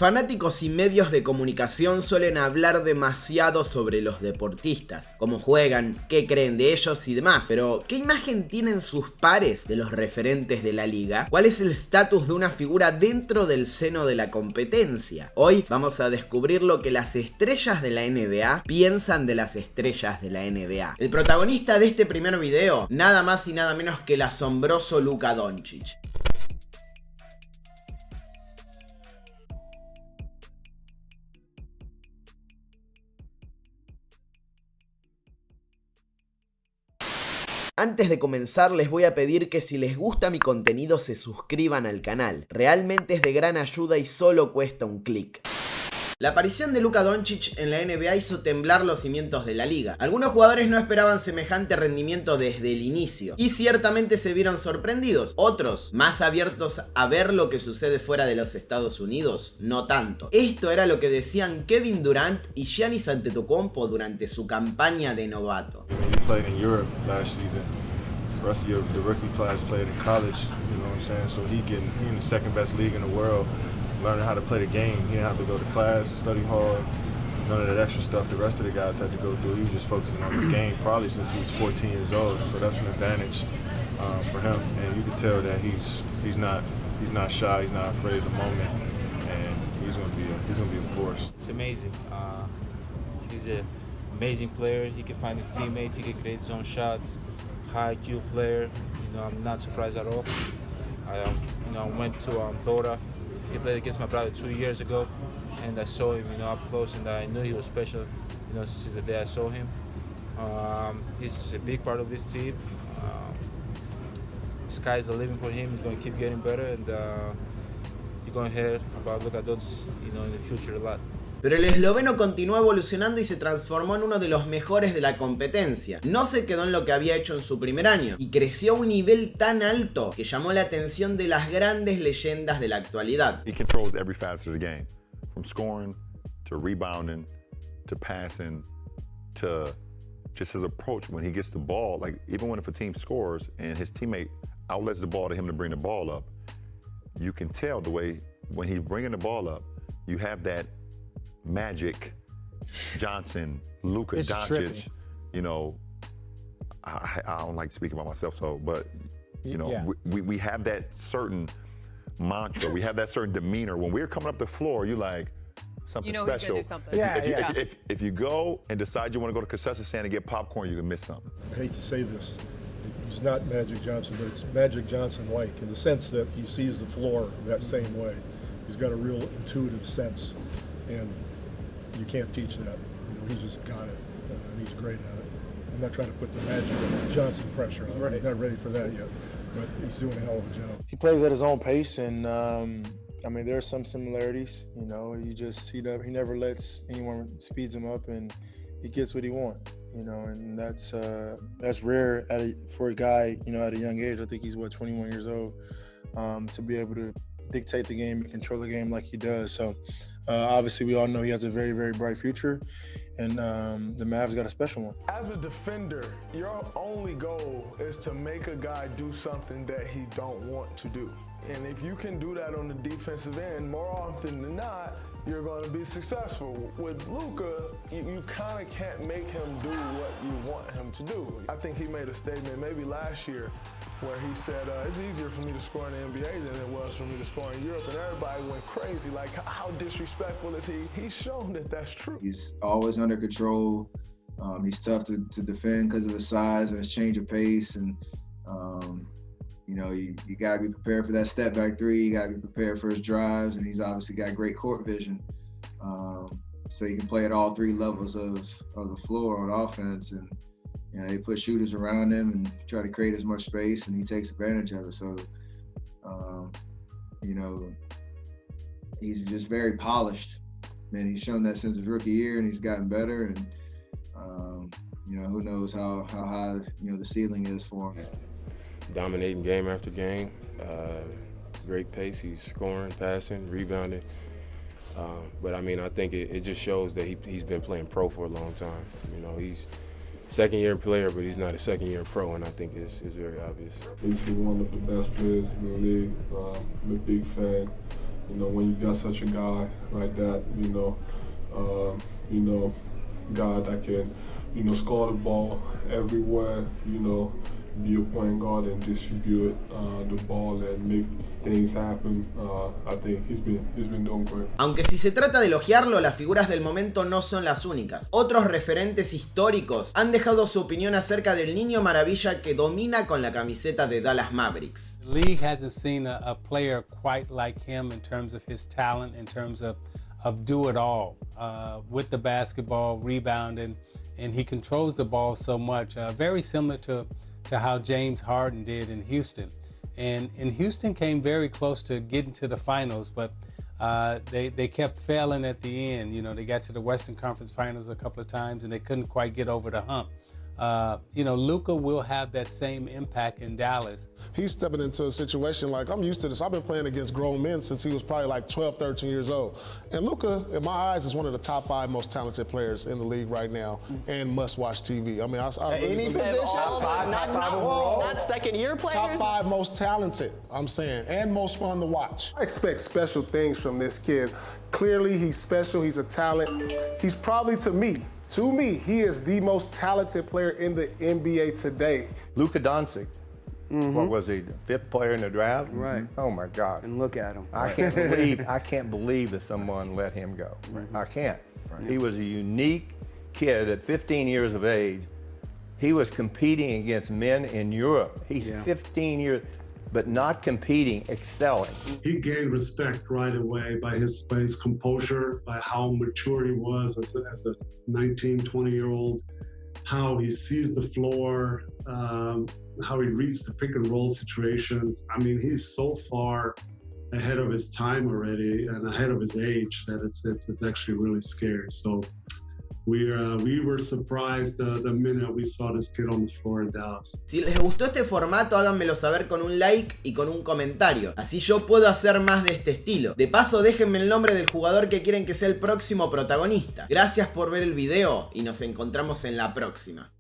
Fanáticos y medios de comunicación suelen hablar demasiado sobre los deportistas, cómo juegan, qué creen de ellos y demás, pero ¿qué imagen tienen sus pares de los referentes de la liga? ¿Cuál es el estatus de una figura dentro del seno de la competencia? Hoy vamos a descubrir lo que las estrellas de la NBA piensan de las estrellas de la NBA. El protagonista de este primer video, nada más y nada menos que el asombroso LUKA DONCIC. Antes de comenzar les voy a pedir que si les gusta mi contenido se suscriban al canal. Realmente es de gran ayuda y solo cuesta un clic. La aparición de LUKA DONCIC en la NBA hizo temblar los cimientos de la liga. Algunos jugadores no esperaban semejante rendimiento desde el inicio y ciertamente se vieron sorprendidos. Otros, más abiertos a ver lo que sucede fuera de los Estados Unidos, no tanto. Esto era lo que decían Kevin Durant y Giannis Antetokounmpo durante su campaña de novato. Played in Europe last season. The rest of the rookie players played in college, you know what I'm saying? So he in the second best league in the world, learning how to play the game. He didn't have to go to class, study hard, none of that extra stuff the rest of the guys had to go through. He was just focusing on his game probably since he was 14 years old. So that's an advantage for him. And you can tell that he's not shy, he's not afraid of the moment, and he's gonna be a force. It's amazing. He's an amazing player. He can find his teammates. He can create his own shots. High IQ player. You know, I'm not surprised at all. I went to 𝗏𝗏. He played against my brother 2 years ago, and I saw him, up close, and I knew he was special, since the day I saw him. He's a big part of this team. The sky's the limit for him. He's going to keep getting better, and you're going to hear about LUKA DONCIC, in the future a lot. Pero el esloveno continuó evolucionando y se transformó en uno de los mejores de la competencia. No se quedó en lo que había hecho en su primer año y creció a un nivel tan alto que llamó la atención de las grandes leyendas de la actualidad. He controls every facet of the game, from scoring to rebounding to passing to just his approach when he gets the ball. Like even if a team scores and his teammate outlets the ball to him to bring the ball up, you can tell the way when he's bringing the ball up, you have that Magic Johnson, LUKA DONCIC, I don't like speaking about myself, but we have that certain mantra, we have that certain demeanor. When we're coming up the floor, you're like something special. Do something. If you go and decide you want to go to concession stand and get popcorn, you can miss something. I hate to say this, he's not Magic Johnson, but it's Magic Johnson-like in the sense that he sees the floor that same way. He's got a real intuitive sense. And you can't teach that. He's just got it. He's great at it. I'm not trying to put the Magic Johnson pressure on. Right. Not ready for that yet, but he's doing a hell of a job. He plays at his own pace, and there are some similarities. He never lets anyone speeds him up, and he gets what he wants. And that's rare for a guy, at a young age. I think he's 21 years old, to be able to dictate the game and control the game like he does. So obviously we all know he has a very, very bright future, and the Mavs got a special one. As a defender, your only goal is to make a guy do something that he don't want to do. And if you can do that on the defensive end, more often than not, you're going to be successful. With LUKA, you kind of can't make him do what you want him to do. I think he made a statement maybe last year where he said, it's easier for me to score in the NBA than it was for me to score in Europe, and everybody went crazy, like how disrespectful is he? He's shown that that's true. He's always under control. He's tough to defend because of his size and his change of pace, and you got to be prepared for that step back three. You got to be prepared for his drives, and he's obviously got great court vision. So he can play at all three levels of the floor on offense, and they put shooters around him and try to create as much space, and he takes advantage of it. So, he's just very polished, and he's shown that since his rookie year, and he's gotten better. And who knows how high the ceiling is for him. Dominating game after game, great pace. He's scoring, passing, rebounding. But I think it just shows that he's been playing pro for a long time. He's second-year player, but he's not a second-year pro, and I think it's very obvious. He's one of the best players in the league. I'm a big fan. You know, when you got such a guy like that, guy that can, score the ball everywhere, be a point guard and distribute the ball and make things happen. I think he's been doing great. Aunque si se trata de elogiarlo, las figuras del momento no son las únicas. Otros referentes históricos han dejado su opinión acerca del niño maravilla que domina con la camiseta de Dallas Mavericks. The league hasn't seen a player quite like him in terms of his talent, in terms of do it all with the basketball, rebounding, and he controls the ball so much. Very similar to how James Harden did in Houston. And Houston came very close to getting to the finals, but they kept failing at the end. They got to the Western Conference Finals a couple of times and they couldn't quite get over the hump. Luka will have that same impact in Dallas. He's stepping into a situation like, I'm used to this. I've been playing against grown men since he was probably like 12, 13 years old. And Luka, in my eyes, is one of the top 5 most talented players in the league right now and must-watch TV. I mean, I really any believe position, not second-year players. Top 5 most talented, I'm saying, and most fun to watch. I expect special things from this kid. Clearly, he's special. He's a talent. He's probably, to me, he is the most talented player in the NBA today. Luka Doncic. What was he, the 5th player in the draft? Right. Oh my God. And look at him. I can't believe that someone let him go. I can't. He was a unique kid at 15 years of age. He was competing against men in Europe. He's 15 years, but not competing, excelling. He gained respect right away by his composure, by how mature he was as a 19, 20-year-old, how he sees the floor, how he reads the pick and roll situations. I mean, he's so far ahead of his time already and ahead of his age that it's actually really scary. So we were surprised the minute we saw this kid on the floor in Dallas. Si les gustó este formato, háganmelo saber con un like y con un comentario. Así yo puedo hacer más de este estilo. De paso, déjenme el nombre del jugador que quieren que sea el próximo protagonista. Gracias por ver el video y nos encontramos en la próxima.